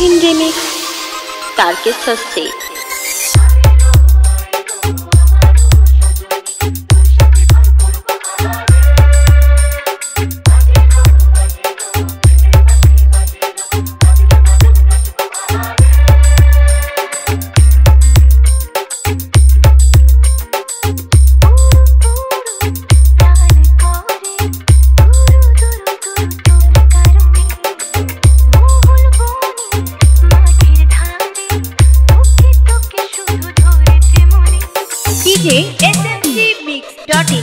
तुहिन remix Tarkeshwar से। smcmix.in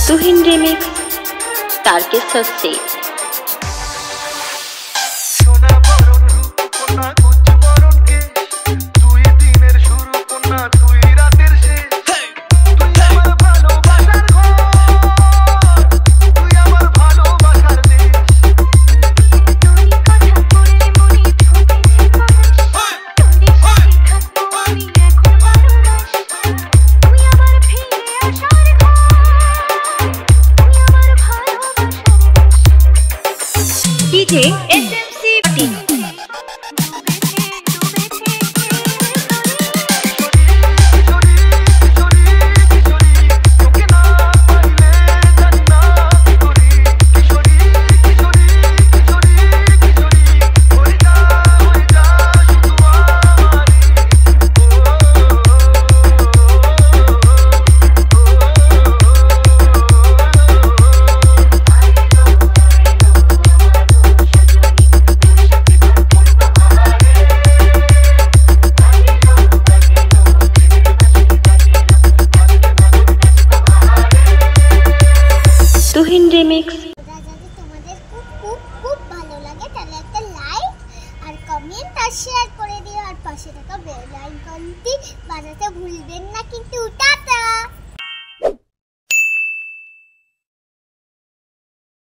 तुहिन remix Tarkeshwar से। DJ SMC तुहिन remix. তোমাদের খুব খুব খুব ভালো লাগে তাহলে একটা লাইক আর কমেন্ট আর শেয়ার করে দিও আর পাশে থাকা বেল আইকনটি বাজাতে ভুলবেন না।